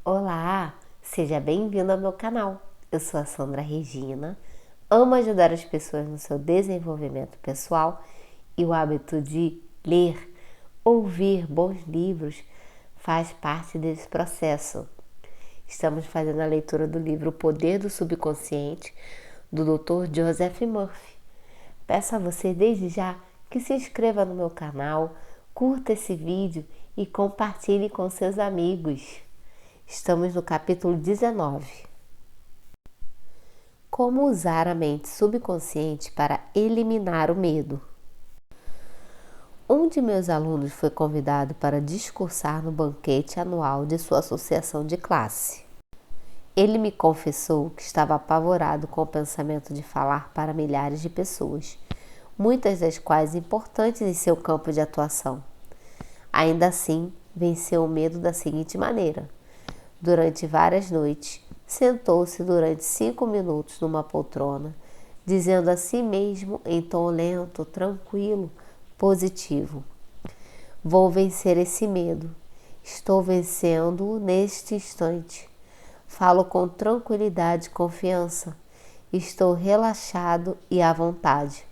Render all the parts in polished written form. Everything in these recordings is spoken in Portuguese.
Olá, seja bem-vindo ao meu canal. Eu sou a Sandra Regina, amo ajudar as pessoas no seu desenvolvimento pessoal e o hábito de ler, ouvir bons livros faz parte desse processo. Estamos fazendo a leitura do livro O Poder do Subconsciente, do Dr. Joseph Murphy. Peço a você desde já que se inscreva no meu canal, curta esse vídeo e compartilhe com seus amigos. Estamos no capítulo 19. Como usar a mente subconsciente para eliminar o medo? Um de meus alunos foi convidado para discursar no banquete anual de sua associação de classe. Ele me confessou que estava apavorado com o pensamento de falar para milhares de pessoas, muitas das quais importantes em seu campo de atuação. Ainda assim, venceu o medo da seguinte maneira: durante várias noites, sentou-se durante 5 minutos numa poltrona, dizendo a si mesmo em tom lento, tranquilo, positivo: vou vencer esse medo. Estou vencendo-o neste instante. Falo com tranquilidade e confiança. Estou relaxado e à vontade.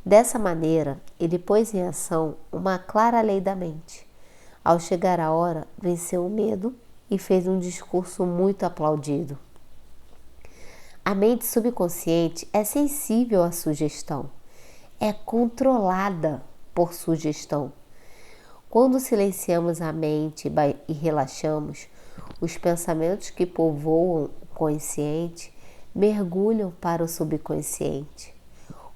Dessa maneira, ele pôs em ação uma clara lei da mente. Ao chegar a hora, venceu o medo e fez um discurso muito aplaudido. A mente subconsciente é sensível à sugestão, é controlada por sugestão. Quando silenciamos a mente e relaxamos, os pensamentos que povoam o consciente mergulham para o subconsciente.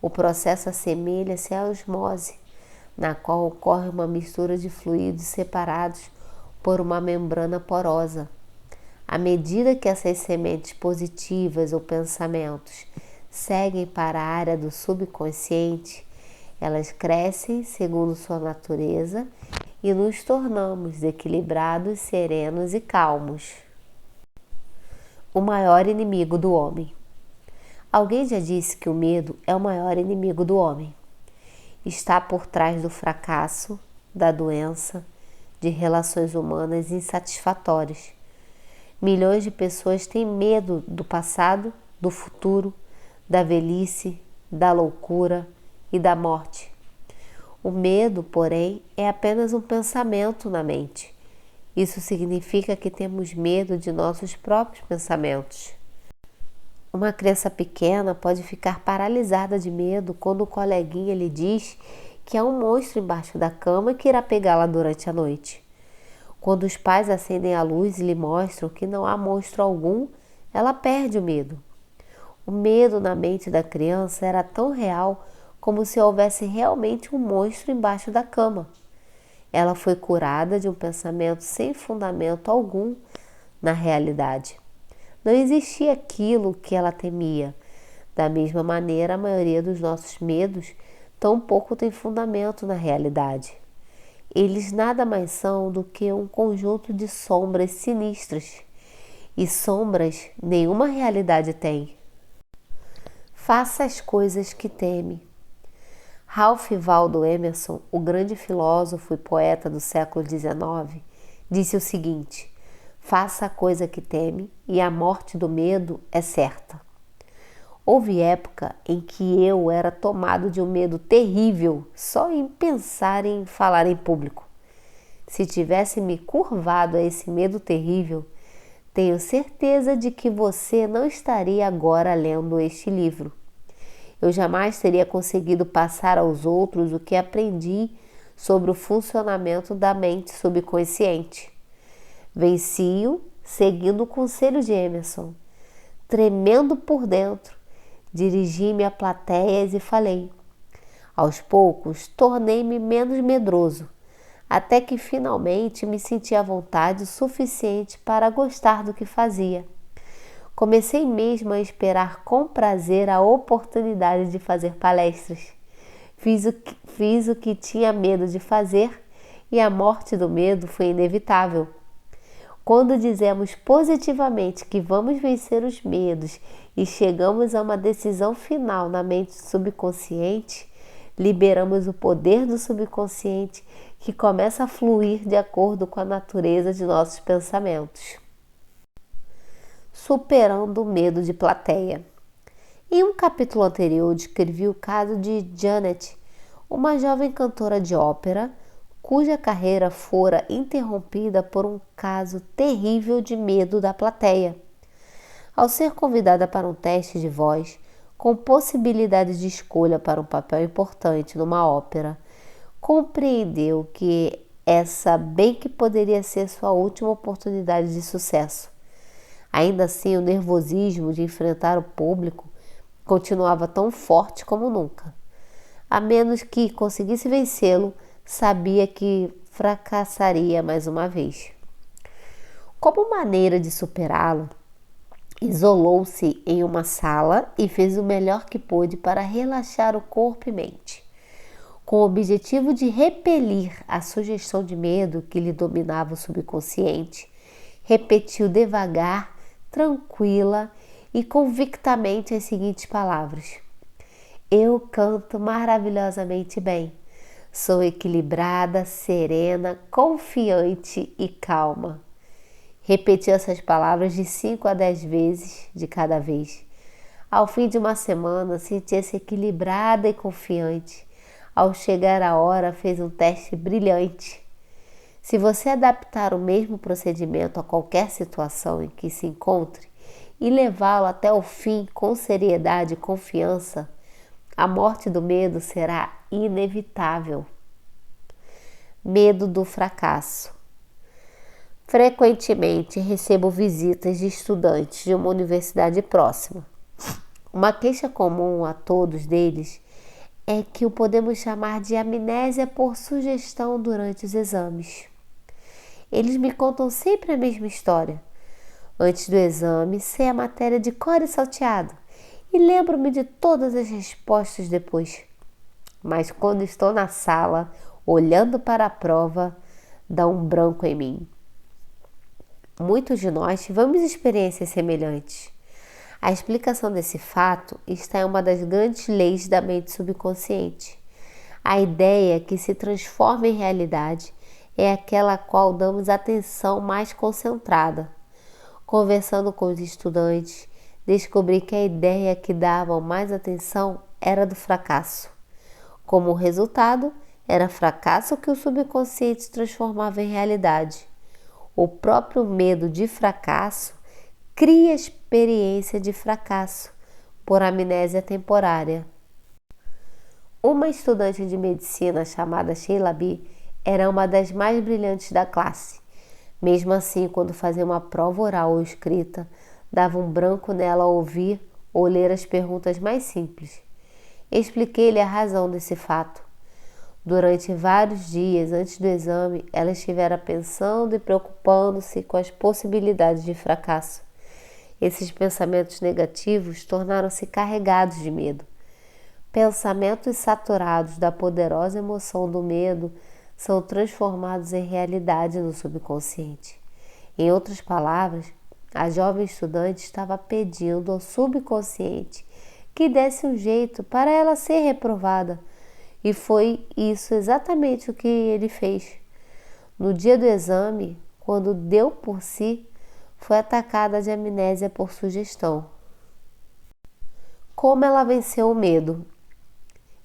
O processo assemelha-se à osmose, na qual ocorre uma mistura de fluidos separados por uma membrana porosa. À medida que essas sementes positivas ou pensamentos seguem para a área do subconsciente, elas crescem segundo sua natureza e nos tornamos equilibrados, serenos e calmos. O maior inimigo do homem. Alguém já disse que o medo é o maior inimigo do homem. Está por trás do fracasso, da doença, de relações humanas insatisfatórias. Milhões de pessoas têm medo do passado, do futuro, da velhice, da loucura e da morte. O medo, porém, é apenas um pensamento na mente. Isso significa que temos medo de nossos próprios pensamentos. Uma criança pequena pode ficar paralisada de medo quando o coleguinha lhe diz que há um monstro embaixo da cama que irá pegá-la durante a noite. Quando os pais acendem a luz e lhe mostram que não há monstro algum, ela perde o medo. O medo na mente da criança era tão real como se houvesse realmente um monstro embaixo da cama. Ela foi curada de um pensamento sem fundamento algum na realidade. Não existia aquilo que ela temia. Da mesma maneira, a maioria dos nossos medos tampouco tem fundamento na realidade. Eles nada mais são do que um conjunto de sombras sinistras. E sombras nenhuma realidade tem. Faça as coisas que teme. Ralph Waldo Emerson, o grande filósofo e poeta do século XIX, disse o seguinte: faça a coisa que teme e a morte do medo é certa. Houve época em que eu era tomado de um medo terrível só em pensar em falar em público. Se tivesse me curvado a esse medo terrível, tenho certeza de que você não estaria agora lendo este livro. Eu jamais teria conseguido passar aos outros o que aprendi sobre o funcionamento da mente subconsciente. Venci-o seguindo o conselho de Emerson. Tremendo por dentro, dirigi-me a plateias e falei. Aos poucos, tornei-me menos medroso, até que finalmente me senti à vontade o suficiente para gostar do que fazia. Comecei mesmo a esperar com prazer a oportunidade de fazer palestras. Fiz o que tinha medo de fazer e a morte do medo foi inevitável. Quando dizemos positivamente que vamos vencer os medos e chegamos a uma decisão final na mente subconsciente, liberamos o poder do subconsciente que começa a fluir de acordo com a natureza de nossos pensamentos. Superando o medo de plateia. Em um capítulo anterior, descrevi o caso de Janet, uma jovem cantora de ópera, cuja carreira fora interrompida por um caso terrível de medo da plateia. Ao ser convidada para um teste de voz, com possibilidade de escolha para um papel importante numa ópera, compreendeu que essa bem que poderia ser sua última oportunidade de sucesso. Ainda assim, o nervosismo de enfrentar o público continuava tão forte como nunca. A menos que conseguisse vencê-lo, sabia que fracassaria mais uma vez. Como maneira de superá-lo, isolou-se em uma sala e fez o melhor que pôde para relaxar o corpo e mente. Com o objetivo de repelir a sugestão de medo que lhe dominava o subconsciente, repetiu devagar, tranquila e convictamente as seguintes palavras: eu canto maravilhosamente bem. Sou equilibrada, serena, confiante e calma. Repetiu essas palavras de 5 a 10 vezes de cada vez. Ao fim de uma semana, sentia-se equilibrada e confiante. Ao chegar a hora, fez um teste brilhante. Se você adaptar o mesmo procedimento a qualquer situação em que se encontre e levá-lo até o fim com seriedade e confiança, a morte do medo será inevitável. Medo do fracasso. Frequentemente recebo visitas de estudantes de uma universidade próxima. Uma queixa comum a todos eles é que o podemos chamar de amnésia por sugestão durante os exames. Eles me contam sempre a mesma história. Antes do exame, sei a matéria de cor e salteado e lembro-me de todas as respostas depois. Mas quando estou na sala, olhando para a prova, dá um branco em mim. Muitos de nós tivemos experiências semelhantes. A explicação desse fato está em uma das grandes leis da mente subconsciente. A ideia que se transforma em realidade é aquela a qual damos atenção mais concentrada. Conversando com os estudantes, descobri que a ideia que davam mais atenção era do fracasso. Como resultado, era fracasso que o subconsciente transformava em realidade. O próprio medo de fracasso cria a experiência de fracasso por amnésia temporária. Uma estudante de medicina chamada Sheila B. era uma das mais brilhantes da classe. Mesmo assim, quando fazia uma prova oral ou escrita, dava um branco nela ao ouvir ou ler as perguntas mais simples. Expliquei-lhe a razão desse fato. Durante vários dias antes do exame, ela estivera pensando e preocupando-se com as possibilidades de fracasso. Esses pensamentos negativos tornaram-se carregados de medo. Pensamentos saturados da poderosa emoção do medo são transformados em realidade no subconsciente. Em outras palavras, a jovem estudante estava pedindo ao subconsciente que desse um jeito para ela ser reprovada. E foi isso exatamente o que ele fez. No dia do exame, quando deu por si, foi atacada de amnésia por sugestão. Como ela venceu o medo?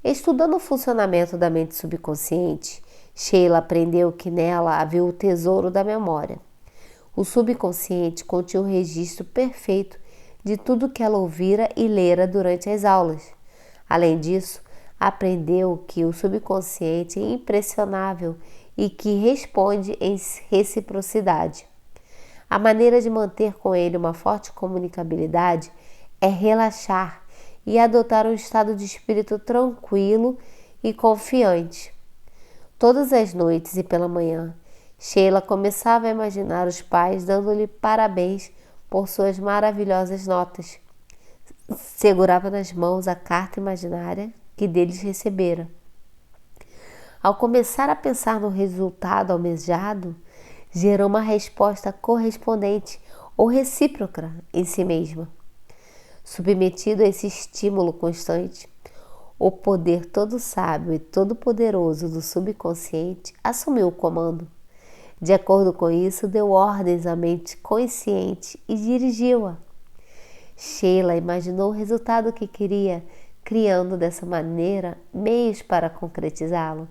Estudando o funcionamento da mente subconsciente, Sheila aprendeu que nela havia o tesouro da memória. O subconsciente continha um registro perfeito de tudo que ela ouvira e lera durante as aulas. Além disso, aprendeu que o subconsciente é impressionável e que responde em reciprocidade. A maneira de manter com ele uma forte comunicabilidade é relaxar e adotar um estado de espírito tranquilo e confiante. Todas as noites e pela manhã, Sheila começava a imaginar os pais dando-lhe parabéns por suas maravilhosas notas. Segurava nas mãos a carta imaginária que deles recebera. Ao começar a pensar no resultado almejado, gerou uma resposta correspondente ou recíproca em si mesma. Submetido a esse estímulo constante, O poder todo sábio e todo poderoso do subconsciente assumiu o comando. De acordo com isso, deu ordens à mente consciente e dirigiu-a. Sheila imaginou o resultado que queria, criando dessa maneira meios para concretizá-lo.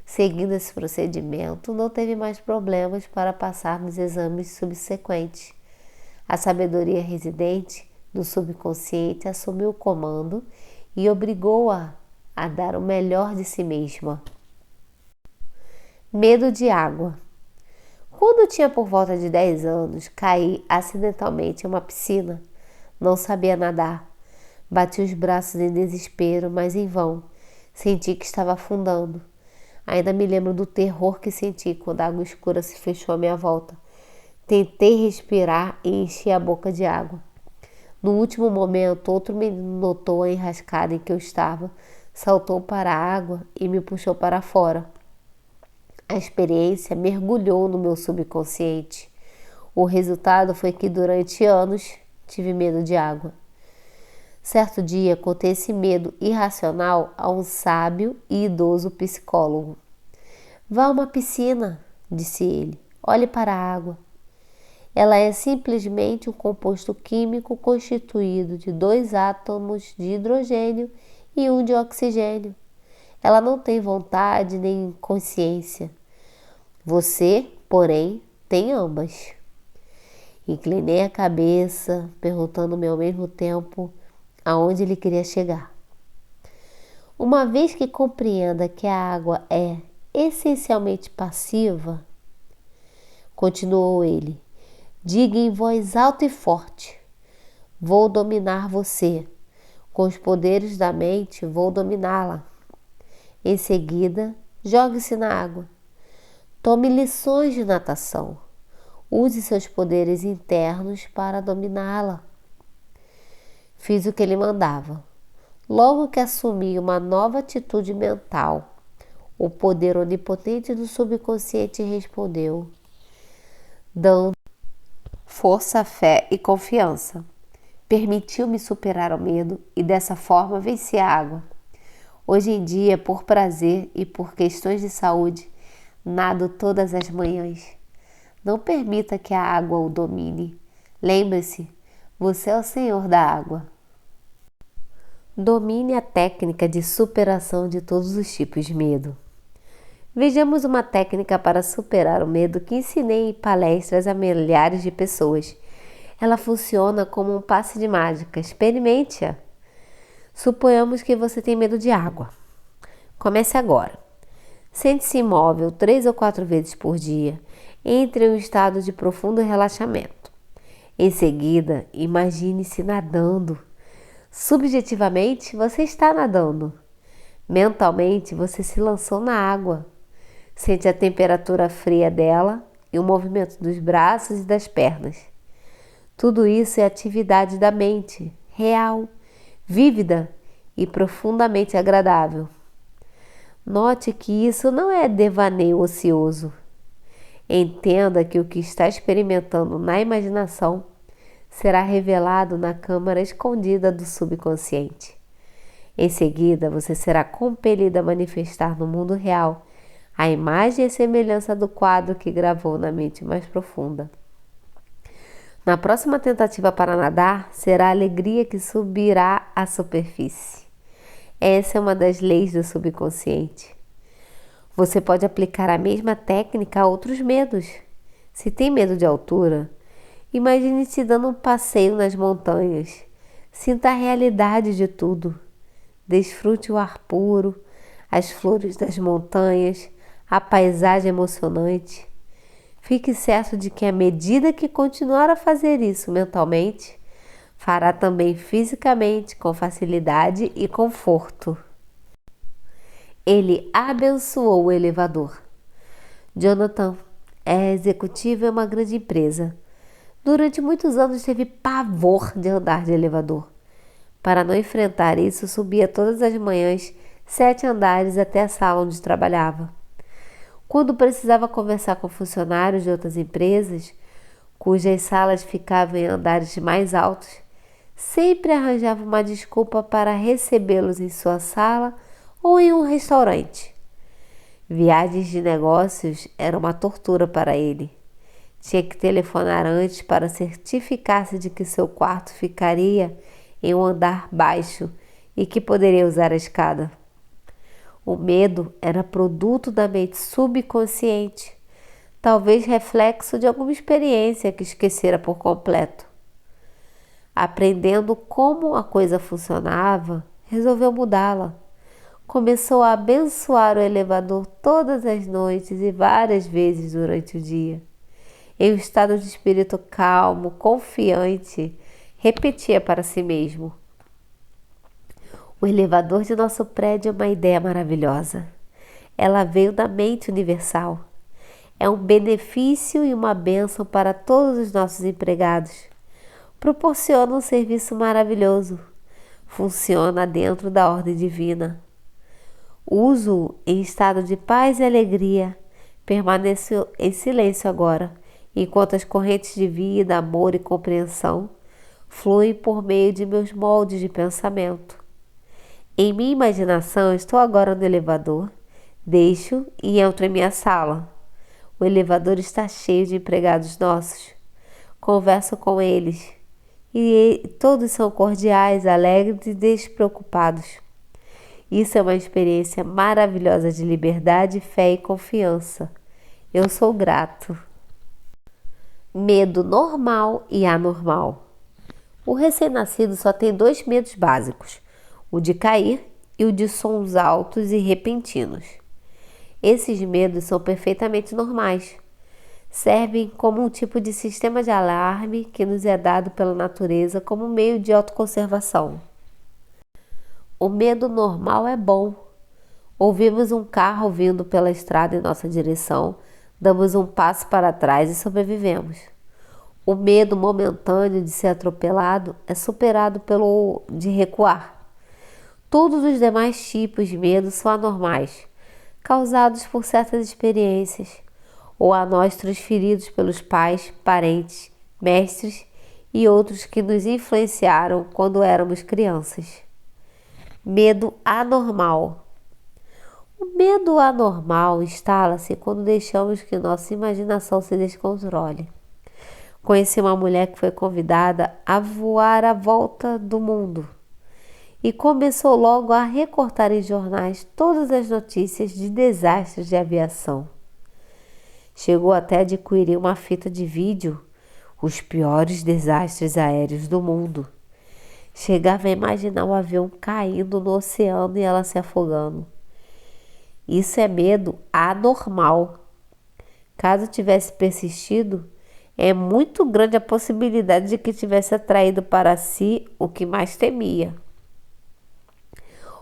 Seguindo esse procedimento, não teve mais problemas para passar nos exames subsequentes. A sabedoria residente no subconsciente assumiu o comando e obrigou-a a dar o melhor de si mesma. Medo de água. Quando eu tinha por volta de 10 anos, caí acidentalmente em uma piscina. Não sabia nadar. Bati os braços em desespero, mas em vão. Senti que estava afundando. Ainda me lembro do terror que senti quando a água escura se fechou à minha volta. Tentei respirar e enchi a boca de água. No último momento, outro menino notou a enrascada em que eu estava, saltou para a água e me puxou para fora. A experiência mergulhou no meu subconsciente. O resultado foi que durante anos tive medo de água. Certo dia, contei esse medo irracional a um sábio e idoso psicólogo. Vá a uma piscina, disse ele. Olhe para a água. Ela é simplesmente um composto químico constituído de 2 átomos de hidrogênio e 1 de oxigênio. Ela não tem vontade nem consciência. Você, porém, tem ambas. Inclinei a cabeça, perguntando-me ao mesmo tempo aonde ele queria chegar. Uma vez que compreenda que a água é essencialmente passiva, continuou ele, diga em voz alta e forte: vou dominar você. Com os poderes da mente, vou dominá-la. Em seguida, jogue-se na água. Tome lições de natação. Use seus poderes internos para dominá-la. Fiz o que ele mandava. Logo que assumi uma nova atitude mental, o poder onipotente do subconsciente respondeu, dando força, fé e confiança. Permitiu-me superar o medo e dessa forma venci a água. Hoje em dia, por prazer e por questões de saúde, nado todas as manhãs. Não permita que a água o domine. Lembre-se, você é o senhor da água. Domine a técnica de superação de todos os tipos de medo. Vejamos uma técnica para superar o medo que ensinei em palestras a milhares de pessoas. Ela funciona como um passe de mágica. Experimente-a. Suponhamos que você tem medo de água. Comece agora. Sente-se imóvel 3 ou 4 vezes por dia. Entre em um estado de profundo relaxamento. Em seguida, imagine-se nadando. Subjetivamente, você está nadando. Mentalmente, você se lançou na água. Sente a temperatura fria dela e o movimento dos braços e das pernas. Tudo isso é atividade da mente, real, vívida e profundamente agradável. Note que isso não é devaneio ocioso. Entenda que o que está experimentando na imaginação será revelado na câmara escondida do subconsciente. Em seguida, você será compelido a manifestar no mundo real a imagem e semelhança do quadro que gravou na mente mais profunda. Na próxima tentativa para nadar, será a alegria que subirá à superfície. Essa é uma das leis do subconsciente. Você pode aplicar a mesma técnica a outros medos. Se tem medo de altura, imagine-se dando um passeio nas montanhas. Sinta a realidade de tudo. Desfrute o ar puro, as flores das montanhas, a paisagem emocionante. Fique certo de que à medida que continuar a fazer isso mentalmente, fará também fisicamente com facilidade e conforto. Ele abençoou o elevador. Jonathan é executivo em uma grande empresa. Durante muitos anos teve pavor de andar de elevador. Para não enfrentar isso, subia todas as manhãs 7 andares até a sala onde trabalhava. Quando precisava conversar com funcionários de outras empresas, cujas salas ficavam em andares mais altos, Sempre arranjava uma desculpa para recebê-los em sua sala ou em um restaurante. Viagens de negócios eram uma tortura para ele. Tinha que telefonar antes para certificar-se de que seu quarto ficaria em um andar baixo e que poderia usar a escada. O medo era produto da mente subconsciente, talvez reflexo de alguma experiência que esquecera por completo. Aprendendo como a coisa funcionava, resolveu mudá-la. Começou a abençoar o elevador todas as noites e várias vezes durante o dia. Em um estado de espírito calmo, confiante, repetia para si mesmo: o elevador de nosso prédio é uma ideia maravilhosa. Ela veio da mente universal. É um benefício e uma bênção para todos os nossos empregados. Proporciona um serviço maravilhoso. Funciona dentro da ordem divina. Uso-o em estado de paz e alegria. Permaneço em silêncio agora, enquanto as correntes de vida, amor e compreensão fluem por meio de meus moldes de pensamento. Em minha imaginação, estou agora no elevador, deixo e entro em minha sala. O elevador está cheio de empregados nossos. Converso com eles e todos são cordiais, alegres e despreocupados. Isso é uma experiência maravilhosa de liberdade, fé e confiança. Eu sou grato. Medo normal e anormal. O recém-nascido só tem 2 medos básicos: o de cair e o de sons altos e repentinos. Esses medos são perfeitamente normais. Servem como um tipo de sistema de alarme que nos é dado pela natureza como meio de autoconservação. O medo normal é bom. Ouvimos um carro vindo pela estrada em nossa direção, damos um passo para trás e sobrevivemos. O medo momentâneo de ser atropelado é superado pelo de recuar. Todos os demais tipos de medo são anormais, causados por certas experiências, ou a nós transferidos pelos pais, parentes, mestres e outros que nos influenciaram quando éramos crianças. Medo anormal. O medo anormal instala-se quando deixamos que nossa imaginação se descontrole. Conheci uma mulher que foi convidada a voar à volta do mundo e começou logo a recortar em jornais todas as notícias de desastres de aviação. Chegou até a adquirir uma fita de vídeo, os piores desastres aéreos do mundo. Chegava a imaginar o avião caindo no oceano e ela se afogando. Isso é medo anormal. Caso tivesse persistido, é muito grande a possibilidade de que tivesse atraído para si o que mais temia.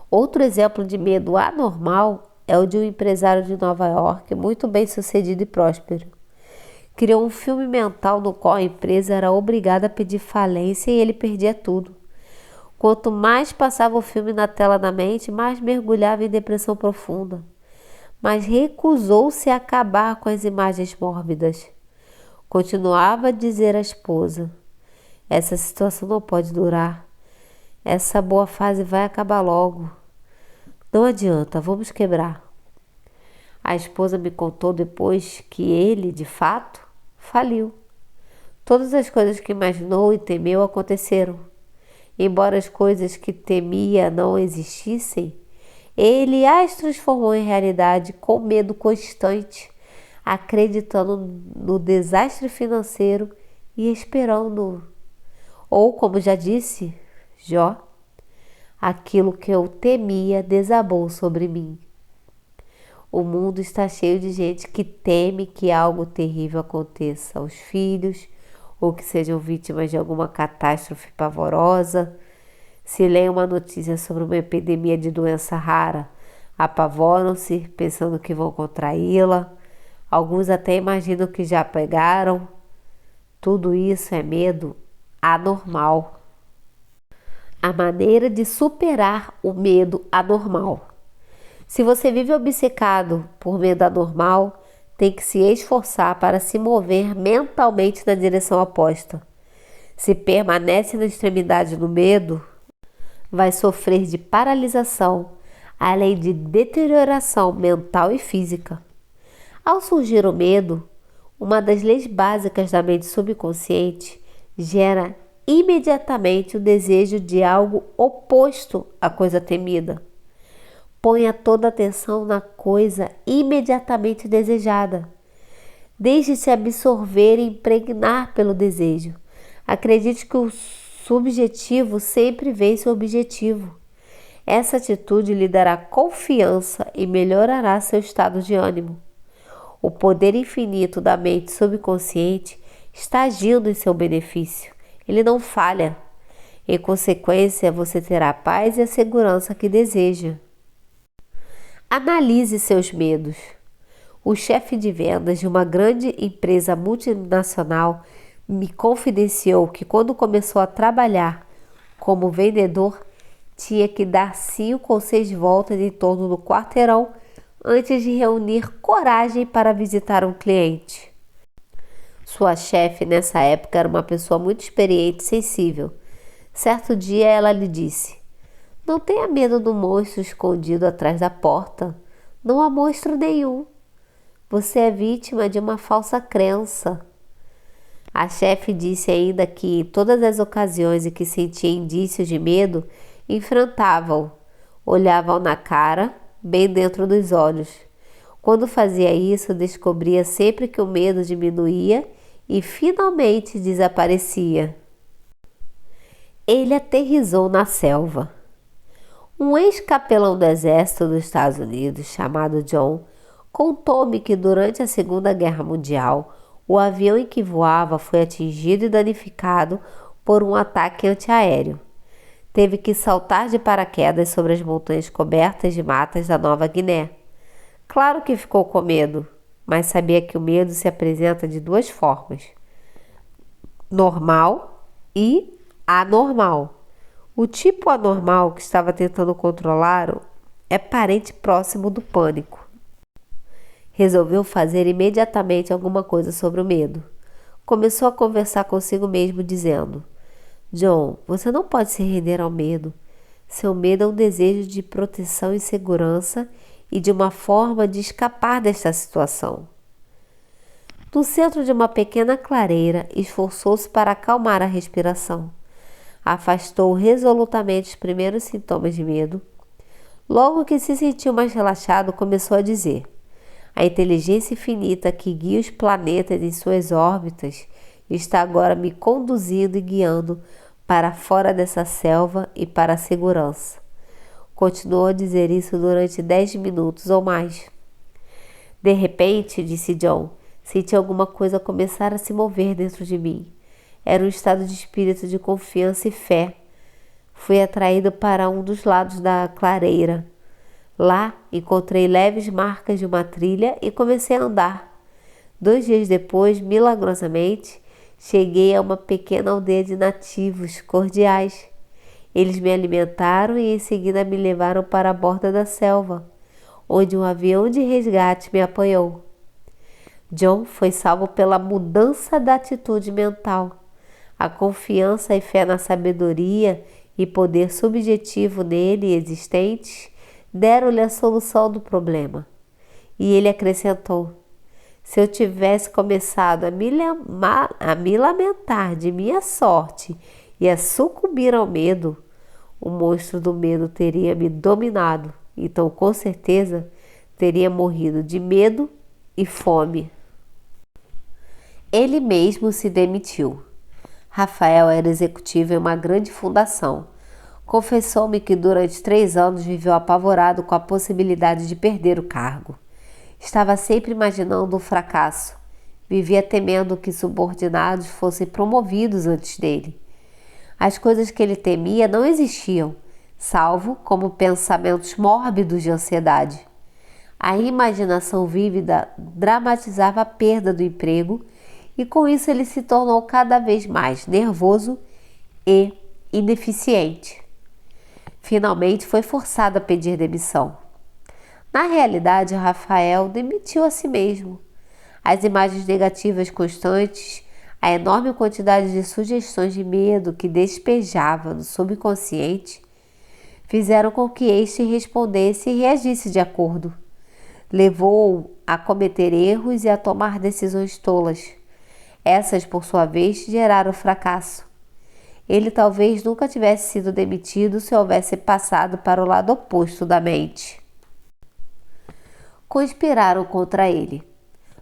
Outro exemplo de medo anormal é o de um empresário de Nova York, muito bem sucedido e próspero. Criou um filme mental no qual a empresa era obrigada a pedir falência e ele perdia tudo. Quanto mais passava o filme na tela da mente, mais mergulhava em depressão profunda. Mas recusou-se a acabar com as imagens mórbidas. Continuava a dizer à esposa: essa situação não pode durar. Essa boa fase vai acabar logo. Não adianta, vamos quebrar. A esposa me contou depois que ele, de fato, faliu. Todas as coisas que imaginou e temeu aconteceram. Embora as coisas que temia não existissem, ele as transformou em realidade com medo constante, acreditando no desastre financeiro e esperando. Ou, como já disse Jó, aquilo que eu temia desabou sobre mim. O mundo está cheio de gente que teme que algo terrível aconteça aos filhos ou que sejam vítimas de alguma catástrofe pavorosa. Se leem uma notícia sobre uma epidemia de doença rara, apavoram-se pensando que vão contraí-la. Alguns até imaginam que já pegaram. Tudo isso é medo anormal. A maneira de superar o medo anormal. Se você vive obcecado por medo anormal, tem que se esforçar para se mover mentalmente na direção oposta. Se permanece na extremidade do medo, vai sofrer de paralisação, além de deterioração mental e física. Ao surgir o medo, uma das leis básicas da mente subconsciente gera imediatamente o desejo de algo oposto à coisa temida. Ponha toda a atenção na coisa imediatamente desejada. Deixe-se absorver e impregnar pelo desejo. Acredite que o subjetivo sempre vence o objetivo. Essa atitude lhe dará confiança e melhorará seu estado de ânimo. O poder infinito da mente subconsciente está agindo em seu benefício. Ele não falha. Em consequência, você terá a paz e a segurança que deseja. Analise seus medos. O chefe de vendas de uma grande empresa multinacional me confidenciou que quando começou a trabalhar como vendedor, tinha que dar 5 ou 6 voltas em torno do quarteirão antes de reunir coragem para visitar um cliente. Sua chefe nessa época era uma pessoa muito experiente e sensível. Certo dia ela lhe disse: "Não tenha medo do monstro escondido atrás da porta. Não há monstro nenhum. Você é vítima de uma falsa crença." A chefe disse ainda que em todas as ocasiões em que sentia indícios de medo, enfrentava-o, olhava-o na cara, bem dentro dos olhos. Quando fazia isso, descobria sempre que o medo diminuía e finalmente desaparecia. Ele aterrissou na selva. Um ex-capelão do exército dos Estados Unidos, chamado John, contou-me que durante a Segunda Guerra Mundial, o avião em que voava foi atingido e danificado por um ataque antiaéreo. Teve que saltar de paraquedas sobre as montanhas cobertas de matas da Nova Guiné. Claro que ficou com medo, mas sabia que o medo se apresenta de 2 formas: normal e anormal. O tipo anormal que estava tentando controlá-lo é parente próximo do pânico. Resolveu fazer imediatamente alguma coisa sobre o medo. Começou a conversar consigo mesmo, dizendo: "John, você não pode se render ao medo. Seu medo é um desejo de proteção e segurança e de uma forma de escapar desta situação." No centro de uma pequena clareira, esforçou-se para acalmar a respiração. Afastou resolutamente os primeiros sintomas de medo. Logo que se sentiu mais relaxado, começou a dizer: "A inteligência infinita que guia os planetas em suas órbitas está agora me conduzindo e guiando para fora dessa selva e para a segurança." Continuou a dizer isso durante 10 minutos ou mais. De repente, disse John, senti alguma coisa começar a se mover dentro de mim. Era um estado de espírito de confiança e fé. Fui atraído para um dos lados da clareira. Lá, encontrei leves marcas de uma trilha e comecei a andar. 2 dias depois, milagrosamente, cheguei a uma pequena aldeia de nativos cordiais. Eles me alimentaram e em seguida me levaram para a borda da selva, onde um avião de resgate me apanhou. John foi salvo pela mudança da atitude mental. A confiança e fé na sabedoria e poder subjetivo nele existentes deram-lhe a solução do problema. E ele acrescentou: "Se eu tivesse começado a me lamentar de minha sorte e a sucumbir ao medo, o monstro do medo teria me dominado. Então, com certeza, teria morrido de medo e fome." Ele mesmo se demitiu. Rafael era executivo em uma grande fundação. Confessou-me que durante 3 anos viveu apavorado com a possibilidade de perder o cargo. Estava sempre imaginando o fracasso. Vivia temendo que subordinados fossem promovidos antes dele. As coisas que ele temia não existiam, salvo como pensamentos mórbidos de ansiedade. A imaginação vívida dramatizava a perda do emprego e com isso ele se tornou cada vez mais nervoso e ineficiente. Finalmente foi forçado a pedir demissão. Na realidade, Rafael demitiu a si mesmo. As imagens negativas constantes A enorme quantidade de sugestões de medo que despejava no subconsciente fizeram com que este respondesse e reagisse de acordo. Levou-o a cometer erros e a tomar decisões tolas. Essas, por sua vez, geraram fracasso. Ele talvez nunca tivesse sido demitido se houvesse passado para o lado oposto da mente. Conspiraram contra ele.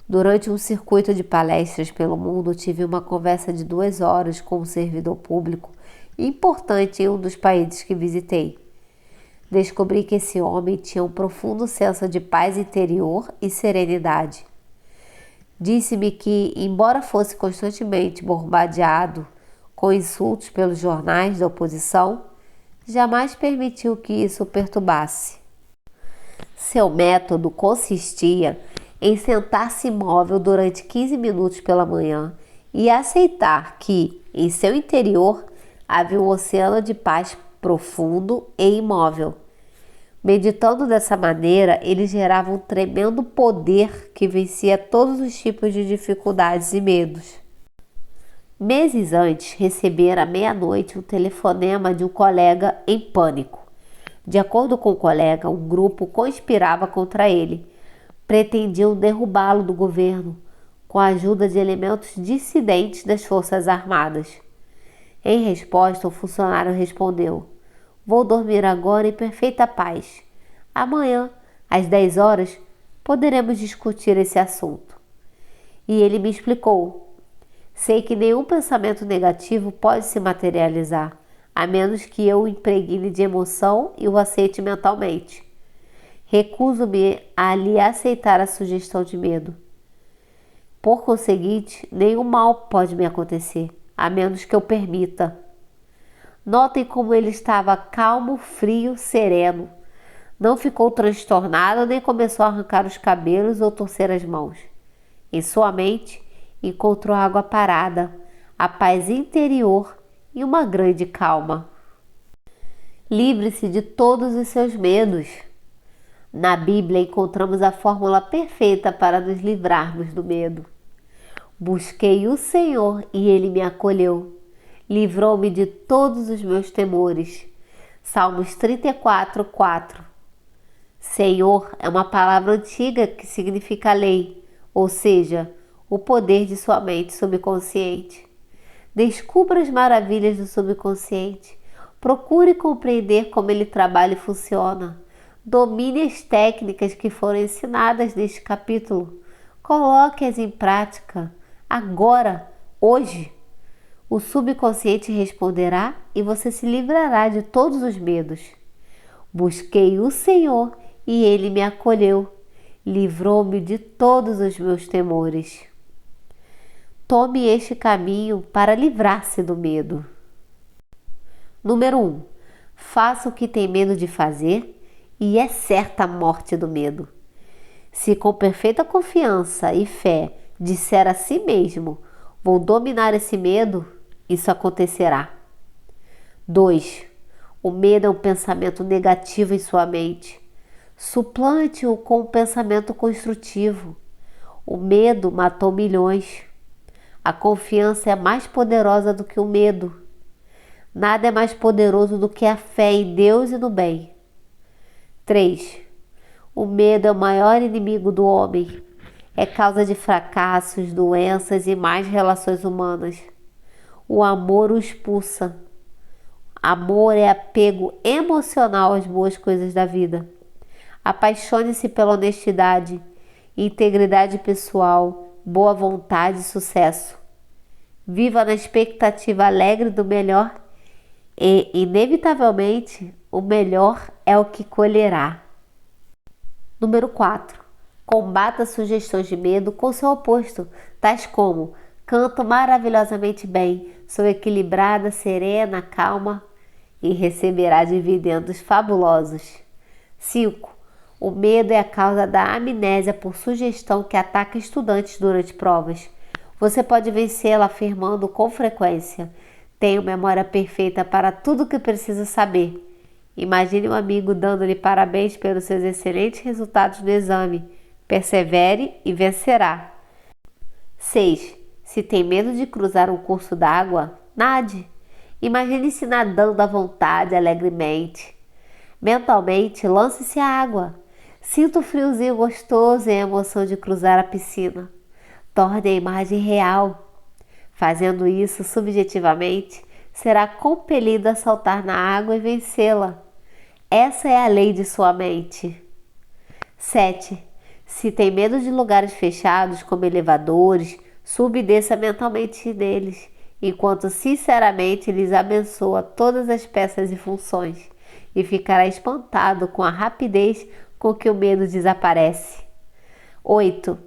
Durante um circuito de palestras pelo mundo, tive uma conversa de 2 horas com um servidor público importante em um dos países que visitei. Descobri que esse homem tinha um profundo senso de paz interior e serenidade. Disse-me que, embora fosse constantemente bombardeado com insultos pelos jornais da oposição, jamais permitiu que isso o perturbasse. Seu método consistia em sentar-se imóvel durante 15 minutos pela manhã e aceitar que, em seu interior, havia um oceano de paz profundo e imóvel. Meditando dessa maneira, ele gerava um tremendo poder que vencia todos os tipos de dificuldades e medos. Meses antes, recebera à meia-noite um telefonema de um colega em pânico. De acordo com o colega, um grupo conspirava contra ele. Pretendiam derrubá-lo do governo, com a ajuda de elementos dissidentes das Forças Armadas. Em resposta, o funcionário respondeu: "Vou dormir agora em perfeita paz. Amanhã, às 10 horas, poderemos discutir esse assunto." E ele me explicou: "Sei que nenhum pensamento negativo pode se materializar, a menos que eu o impregne de emoção e o aceite mentalmente. Recuso-me a lhe aceitar a sugestão de medo. Por conseguinte, nenhum mal pode me acontecer, a menos que eu permita." Notem como ele estava calmo, frio, sereno. Não ficou transtornado nem começou a arrancar os cabelos ou torcer as mãos. Em sua mente, encontrou água parada, a paz interior e uma grande calma. Livre-se de todos os seus medos. Na Bíblia encontramos a fórmula perfeita para nos livrarmos do medo. Busquei o Senhor e Ele me acolheu. Livrou-me de todos os meus temores. Salmos 34, 4. Senhor é uma palavra antiga que significa lei, ou seja, o poder de sua mente subconsciente. Descubra as maravilhas do subconsciente. Procure compreender como ele trabalha e funciona. Domine as técnicas que foram ensinadas neste capítulo. Coloque-as em prática, agora, hoje. O subconsciente responderá e você se livrará de todos os medos. Busquei o Senhor e Ele me acolheu. Livrou-me de todos os meus temores. Tome este caminho para livrar-se do medo. Número 1. Faça o que tem medo de fazer e é certa a morte do medo. Se com perfeita confiança e fé disser a si mesmo: "Vou dominar esse medo", isso acontecerá. 2. O medo é um pensamento negativo em sua mente. Suplante-o com um pensamento construtivo. O medo matou milhões. A confiança é mais poderosa do que o medo. Nada é mais poderoso do que a fé em Deus e no bem. 3. O medo é o maior inimigo do homem. É causa de fracassos, doenças e más relações humanas. O amor o expulsa. Amor é apego emocional às boas coisas da vida. Apaixone-se pela honestidade, integridade pessoal, boa vontade e sucesso. Viva na expectativa alegre do melhor e, inevitavelmente, o melhor é o que colherá. Número 4. Combata sugestões de medo com seu oposto, tais como: canto maravilhosamente bem, sou equilibrada, serena, calma, e receberá dividendos fabulosos. 5. O medo é a causa da amnésia por sugestão que ataca estudantes durante provas. Você pode vencê-la afirmando com frequência: tenho memória perfeita para tudo o que precisa saber. Imagine um amigo dando-lhe parabéns pelos seus excelentes resultados no exame. Persevere e vencerá. 6. Se tem medo de cruzar um curso d'água, nade. Imagine-se nadando à vontade, alegremente. Mentalmente, lance-se à água. Sinta o friozinho gostoso e a emoção de cruzar a piscina. Torne a imagem real. Fazendo isso subjetivamente, será compelido a saltar na água e vencê-la. Essa é a lei de sua mente. 7. Se tem medo de lugares fechados, como elevadores, suba e desça mentalmente neles, enquanto sinceramente lhes abençoa todas as peças e funções, e ficará espantado com a rapidez com que o medo desaparece. 8.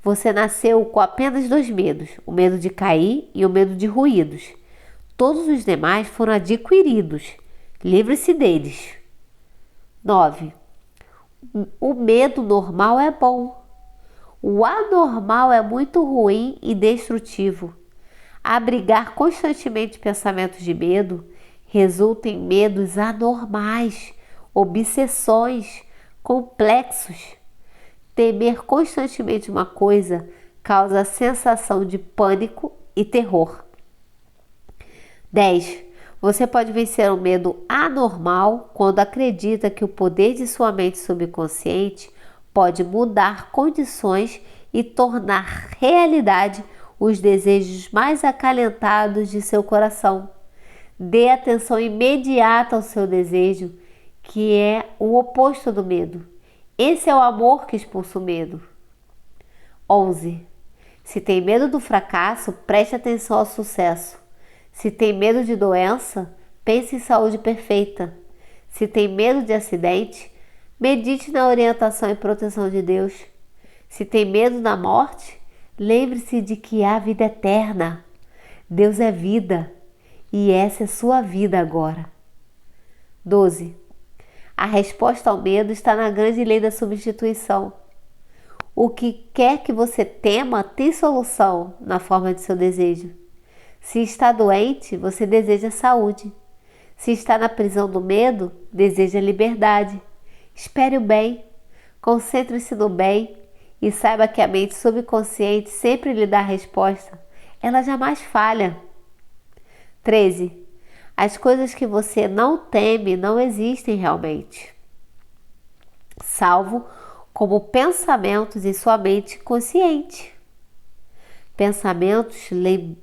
Você nasceu com apenas 2 medos, o medo de cair e o medo de ruídos. Todos os demais foram adquiridos. Livre-se deles. 9. O medo normal é bom. O anormal é muito ruim e destrutivo. Abrigar constantemente pensamentos de medo resulta em medos anormais, obsessões, complexos. Temer constantemente uma coisa causa a sensação de pânico e terror. 10. Você pode vencer um medo anormal quando acredita que o poder de sua mente subconsciente pode mudar condições e tornar realidade os desejos mais acalentados de seu coração. Dê atenção imediata ao seu desejo, que é o oposto do medo. Esse é o amor que expulsa o medo. 11. Se tem medo do fracasso, preste atenção ao sucesso. Se tem medo de doença, pense em saúde perfeita. Se tem medo de acidente, medite na orientação e proteção de Deus. Se tem medo da morte, lembre-se de que há vida eterna. Deus é vida e essa é sua vida agora. 12. A resposta ao medo está na grande lei da substituição. O que quer que você tema tem solução na forma de seu desejo. Se está doente, você deseja saúde. Se está na prisão do medo, deseja liberdade. Espere o bem, concentre-se no bem e saiba que a mente subconsciente sempre lhe dá a resposta. Ela jamais falha. 13. As coisas que você não teme não existem realmente, salvo como pensamentos em sua mente consciente. Pensamentos,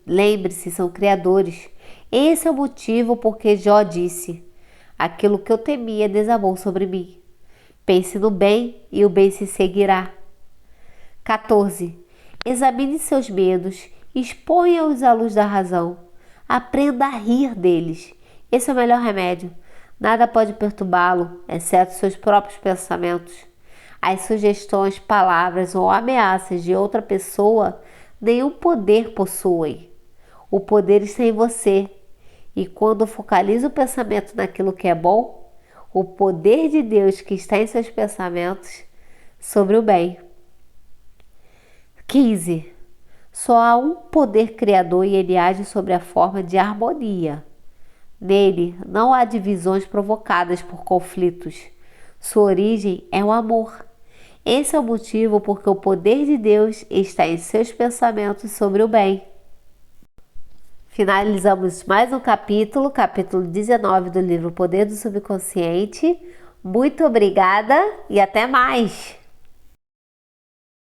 lembre-se, são criadores. Esse é o motivo porque Jó disse: aquilo que eu temia desabou sobre mim. Pense no bem e o bem se seguirá. 14. Examine seus medos, exponha-os à luz da razão. Aprenda a rir deles. Esse é o melhor remédio. Nada pode perturbá-lo, exceto seus próprios pensamentos. As sugestões, palavras ou ameaças de outra pessoa nenhum poder possuem. O poder está em você. E quando focaliza o pensamento naquilo que é bom, o poder de Deus que está em seus pensamentos sobre o bem. 15. Só há um poder criador e ele age sobre a forma de harmonia. Nele não há divisões provocadas por conflitos. Sua origem é o amor. Esse é o motivo porque o poder de Deus está em seus pensamentos sobre o bem. Finalizamos mais um capítulo 19 do livro Poder do Subconsciente. Muito obrigada e até mais!